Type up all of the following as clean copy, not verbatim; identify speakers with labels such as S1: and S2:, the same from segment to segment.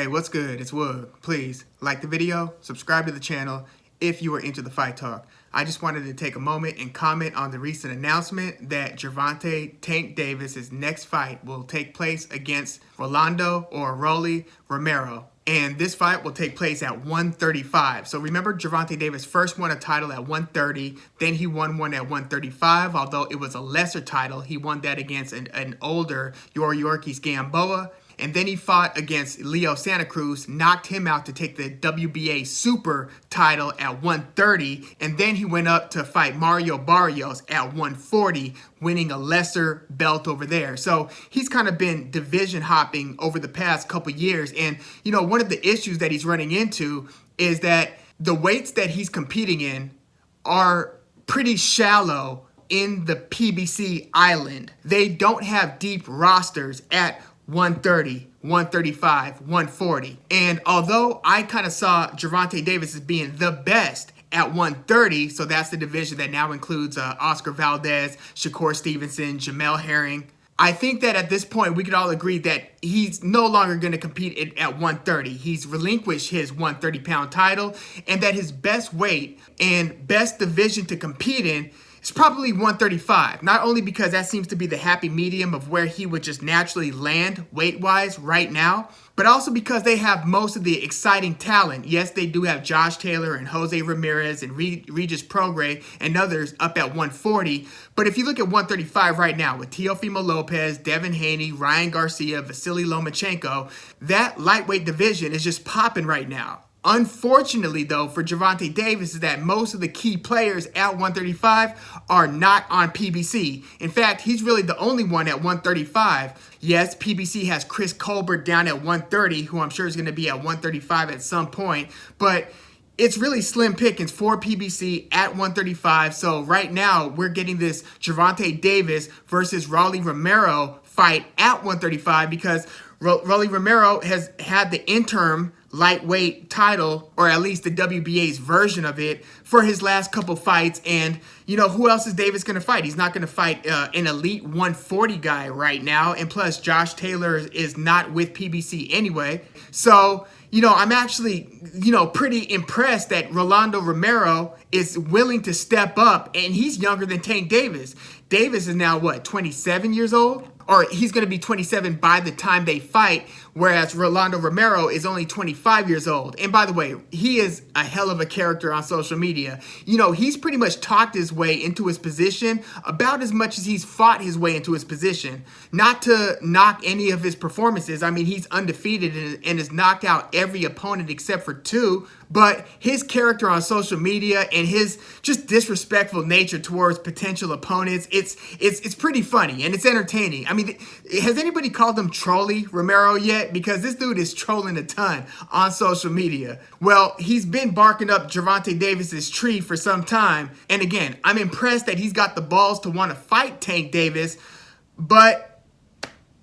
S1: Hey, what's good? It's Woog. Please like the video, subscribe to the channel if you are into the fight talk. I just wanted to take a moment and comment on the recent announcement that Gervonta "Tank" Davis' next fight will take place against Rolando or Rolly Romero. And this fight will take place at 135. So remember, Gervonta Davis first won a title at 130. Then he won one at 135. Although it was a lesser title, he won that against an older Yorkis Gamboa. And then he fought against Leo Santa Cruz, knocked him out to take the WBA Super title at 130. And then he went up to fight Mario Barrios at 140, winning a lesser belt over there. So he's kind of been division hopping over the past couple years. And, you know, one of the issues that he's running into is that the weights that he's competing in are pretty shallow in the PBC island. They don't have deep rosters at 130, 135, 140. And although I kind of saw Gervonta Davis as being the best at 130, so that's the division that now includes Oscar Valdez, Shakur Stevenson, Jamel Herring, I think that at this point we could all agree that he's no longer going to compete at 130. He's relinquished his 130-pound title, and that his best weight and best division to compete in it's probably 135, not only because that seems to be the happy medium of where he would just naturally land weight-wise right now, but also because they have most of the exciting talent. Yes, they do have Josh Taylor and Jose Ramirez and Regis Prograis and others up at 140, but if you look at 135 right now with Teofimo Lopez, Devin Haney, Ryan Garcia, Vasily Lomachenko, that lightweight division is just popping right now. Unfortunately, though, for Gervonta Davis is that most of the key players at 135 are not on PBC. In fact, he's really the only one at 135. Yes, PBC has Chris Colbert down at 130, who I'm sure is going to be at 135 at some point, but it's really slim pickings for PBC at 135. So right now, we're getting this Gervonta Davis versus Rolly Romero fight at 135 because Rolly Romero has had the interim lightweight title, or at least the WBA's version of it, for his last couple fights. And, you know, who else is Davis going to fight? He's not going to fight an elite 140 guy right now. And plus, Josh Taylor is not with PBC anyway. So, you know, I'm actually, you know, pretty impressed that Rolando Romero is willing to step up, and he's younger than Tank Davis. Davis is now, what, 27 years old? Or he's going to be 27 by the time they fight, whereas Rolando Romero is only 25 years old. And by the way, he is a hell of a character on social media. You know, he's pretty much talked his way into his position about as much as he's fought his way into his position. Not to knock any of his performances. I mean, he's undefeated and has knocked out every opponent except for two. But his character on social media and his just disrespectful nature towards potential opponents, it's pretty funny and it's entertaining. I mean, has anybody called him Rolly Romero yet? Because this dude is trolling a ton on social media. Well, he's been barking up Gervonta Davis's tree for some time. And again, I'm impressed that he's got the balls to want to fight Tank Davis. But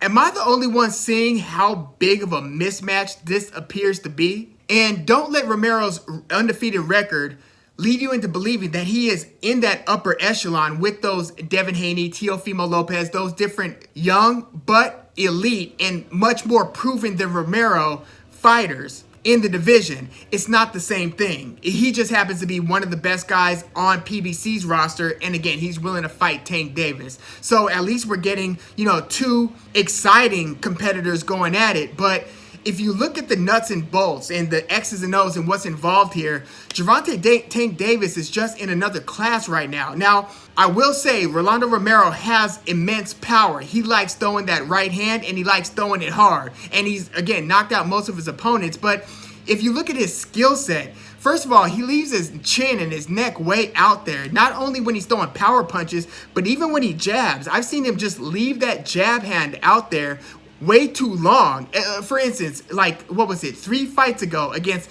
S1: am I the only one seeing how big of a mismatch this appears to be? And don't let Romero's undefeated record lead you into believing that he is in that upper echelon with those Devin Haney, Teofimo Lopez, those different young but elite and much more proven than Romero fighters in the division. It's not the same thing. He just happens to be one of the best guys on PBC's roster, and again, he's willing to fight Tank Davis. So at least we're getting, you know, two exciting competitors going at it. But if you look at the nuts and bolts and the X's and O's and what's involved here, Gervonta Tank Davis is just in another class right now. Now, I will say Rolando Romero has immense power. He likes throwing that right hand, and he likes throwing it hard. And he's, again, knocked out most of his opponents. But if you look at his skill set, first of all, he leaves his chin and his neck way out there. Not only when he's throwing power punches, but even when he jabs. I've seen him just leave that jab hand out there way too long. For instance, like, what was it, 3 fights ago against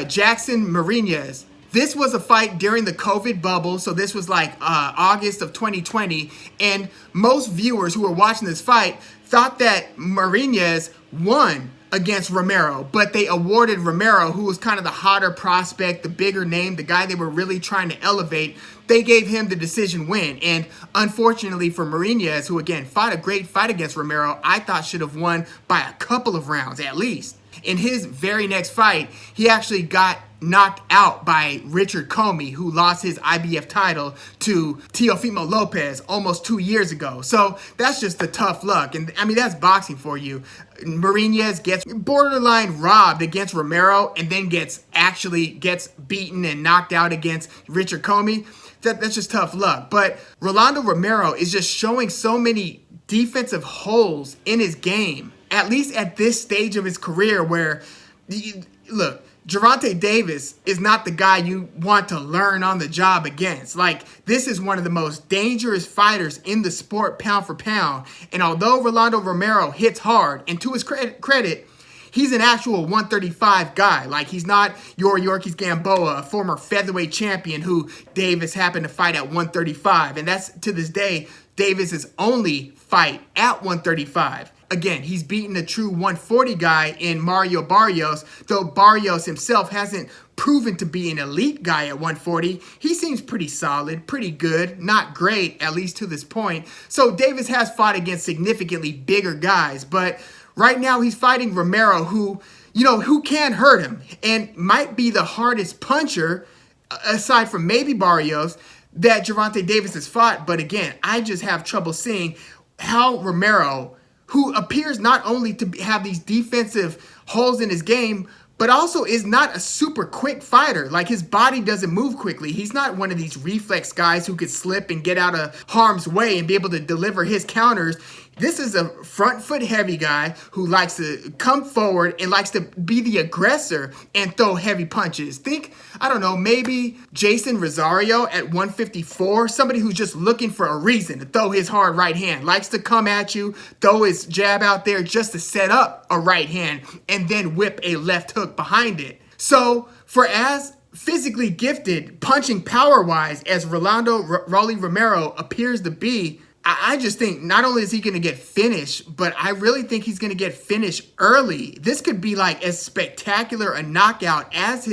S1: Jackson Marinez. This was a fight during the COVID bubble, so this was like August of 2020, and most viewers who were watching this fight thought that Marinez won against Romero, but they awarded Romero, who was kind of the hotter prospect, the bigger name, the guy they were really trying to elevate. They gave him the decision win. And unfortunately for Marinez, who again fought a great fight against Romero, I thought should have won by a couple of rounds at least. In his very next fight, he actually got knocked out by Richard Comey, who lost his IBF title to Teofimo Lopez almost 2 years ago. So that's just the tough luck. And I mean, that's boxing for you. Marinez gets borderline robbed against Romero and then gets beaten and knocked out against Richard Comey. That's just tough luck. But Rolando Romero is just showing so many defensive holes in his game, at least at this stage of his career, where, look, Gervonta Davis is not the guy you want to learn on the job against. Like, this is one of the most dangerous fighters in the sport, pound for pound. And although Rolando Romero hits hard, and to his credit, he's an actual 135 guy. Like, he's not your Yorkies Gamboa, a former featherweight champion who Davis happened to fight at 135. And that's, to this day, Davis's only fight at 135. Again, he's beaten a true 140 guy in Mario Barrios, though Barrios himself hasn't proven to be an elite guy at 140. He seems pretty solid, pretty good, not great, at least to this point. So Davis has fought against significantly bigger guys, but right now he's fighting Romero, who can hurt him and might be the hardest puncher, aside from maybe Barrios, that Gervonta Davis has fought. But again, I just have trouble seeing how Romero, who appears not only to have these defensive holes in his game, but also is not a super quick fighter. Like, his body doesn't move quickly. He's not one of these reflex guys who could slip and get out of harm's way and be able to deliver his counters. This is a front foot heavy guy who likes to come forward and likes to be the aggressor and throw heavy punches. Think, I don't know, maybe Jason Rosario at 154, somebody who's just looking for a reason to throw his hard right hand, likes to come at you, throw his jab out there just to set up a right hand and then whip a left hook behind it. So for as physically gifted, punching power-wise as Rolly Romero appears to be, I just think not only is he going to get finished, but I really think he's going to get finished early. This could be like as spectacular a knockout as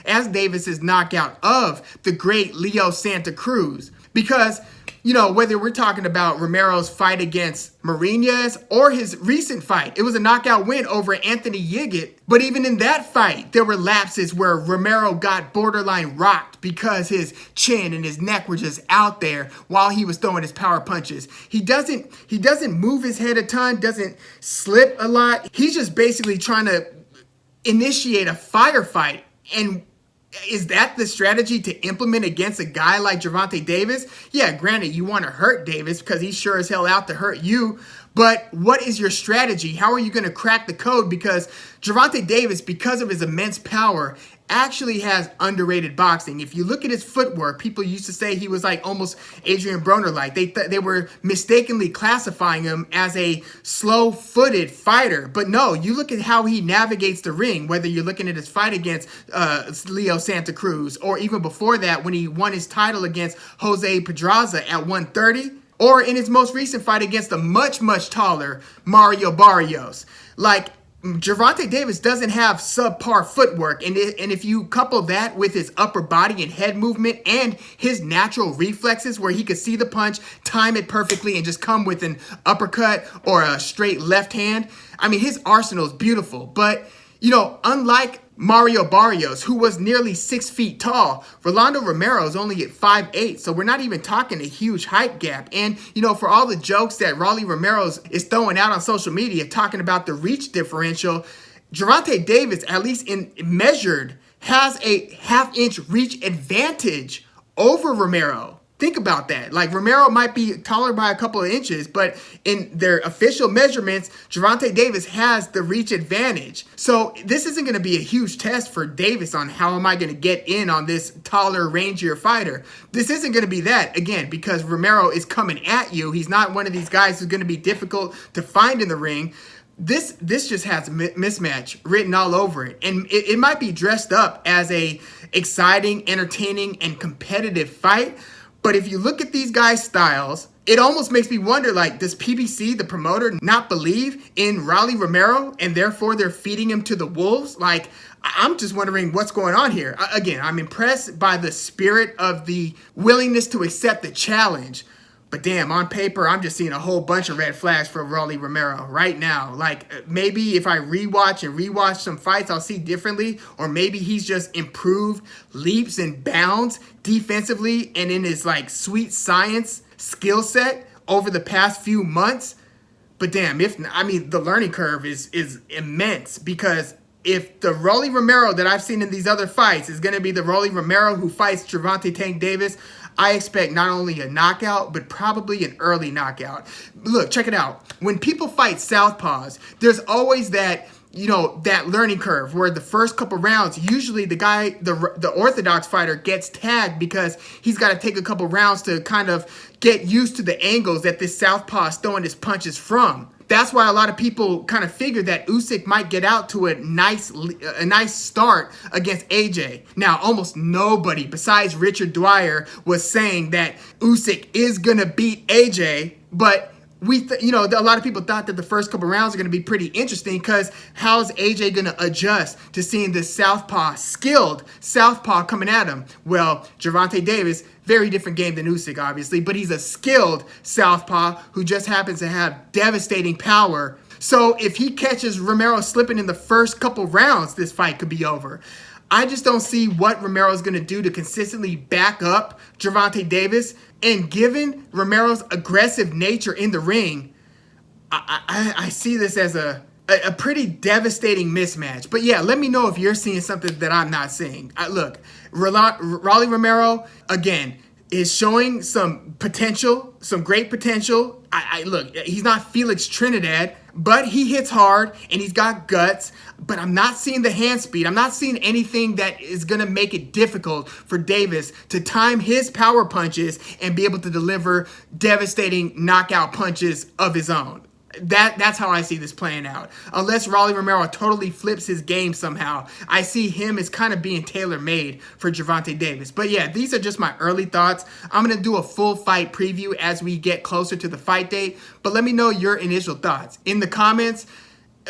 S1: Davis's knockout of the great Leo Santa Cruz. Because, whether we're talking about Romero's fight against Marinez or his recent fight, it was a knockout win over Anthony Yiggett. But even in that fight, there were lapses where Romero got borderline rocked because his chin and his neck were just out there while he was throwing his power punches. He doesn't move his head a ton, doesn't slip a lot. He's just basically trying to initiate a firefight. And is that the strategy to implement against a guy like Gervonta Davis? Yeah, granted, you want to hurt Davis because he's sure as hell out to hurt you. But what is your strategy? How are you going to crack the code? Because Gervonta Davis, because of his immense power, actually has underrated boxing. If you look at his footwork, people used to say he was like almost Adrian Broner-like. They were mistakenly classifying him as a slow-footed fighter. But no, you look at how he navigates the ring, whether you're looking at his fight against Leo Santa Cruz, or even before that when he won his title against Jose Pedraza at 130, or in his most recent fight against a much, much taller Mario Barrios. Like, Gervonta Davis doesn't have subpar footwork, and if you couple that with his upper body and head movement and his natural reflexes where he could see the punch, time it perfectly, and just come with an uppercut or a straight left hand, I mean, his arsenal is beautiful. But, unlike Mario Barrios, who was nearly 6 feet tall, Rolando Romero is only at 5'8", so we're not even talking a huge height gap. And, for all the jokes that Rolly Romero is throwing out on social media, talking about the reach differential, Gervonta Davis, at least in measured, has a half-inch reach advantage over Romero. Think about that. Like, Romero might be taller by a couple of inches, but in their official measurements, Gervonta Davis has the reach advantage. So this isn't going to be a huge test for Davis on how am I going to get in on this taller, rangier fighter. This isn't going to be that, again, because Romero is coming at you. He's not one of these guys who's going to be difficult to find in the ring. This just has mismatch written all over it. And it might be dressed up as a exciting, entertaining, and competitive fight. But if you look at these guys' styles, it almost makes me wonder, like, does PBC, the promoter, not believe in Rolly Romero and therefore they're feeding him to the wolves? Like, I'm just wondering what's going on here. Again, I'm impressed by the spirit of the willingness to accept the challenge. But damn, on paper, I'm just seeing a whole bunch of red flags for Rolly Romero right now. Like, maybe if I rewatch some fights, I'll see differently. Or maybe he's just improved leaps and bounds defensively and in his, like, sweet science skill set over the past few months. But damn, the learning curve is immense, because if the Rolly Romero that I've seen in these other fights is going to be the Rolly Romero who fights Gervonta Tank Davis, I expect not only a knockout, but probably an early knockout. Look, check it out. When people fight southpaws, there's always that, that learning curve where the first couple rounds, usually the orthodox fighter gets tagged because he's got to take a couple rounds to kind of get used to the angles that this southpaw is throwing his punches from. That's why a lot of people kind of figured that Usyk might get out to a nice start against AJ. Now, almost nobody besides Richard Dwyer was saying that Usyk is going to beat AJ, but a lot of people thought that the first couple rounds are going to be pretty interesting, because how's AJ going to adjust to seeing this skilled southpaw coming at him? Well, Gervonta Davis, very different game than Usyk, obviously, but he's a skilled southpaw who just happens to have devastating power. So if he catches Romero slipping in the first couple rounds, this fight could be over. I just don't see what Romero's going to do to consistently back up Gervonta Davis. And given Romero's aggressive nature in the ring, I see this as a pretty devastating mismatch. But yeah, let me know if you're seeing something that I'm not seeing. Look, Rolly Romero, again, is showing some potential, some great potential. Look, he's not Felix Trinidad, but he hits hard and he's got guts. But I'm not seeing the hand speed. I'm not seeing anything that is going to make it difficult for Davis to time his power punches and be able to deliver devastating knockout punches of his own. That's how I see this playing out. Unless Rolly Romero totally flips his game somehow, I see him as kind of being tailor-made for Gervonta Davis. But yeah, these are just my early thoughts. I'm going to do a full fight preview as we get closer to the fight date. But let me know your initial thoughts in the comments.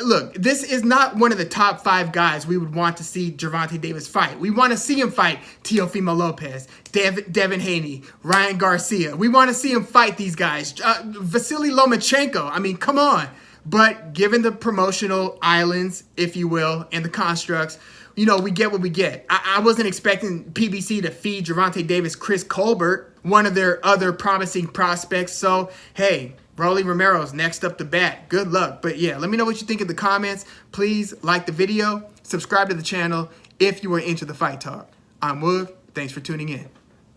S1: Look, this is not one of the top 5 guys we would want to see Gervonta Davis fight. We want to see him fight Teofimo Lopez, Devin Haney, Ryan Garcia. We want to see him fight these guys. Vasily Lomachenko. I mean, come on. But given the promotional islands, if you will, and the constructs, we get what we get. I wasn't expecting PBC to feed Gervonta Davis Chris Colbert, one of their other promising prospects. So, hey, Rolly Romero's next up to bat. Good luck. But yeah, let me know what you think in the comments. Please like the video, subscribe to the channel if you are into the fight talk. I'm Woog. Thanks for tuning in.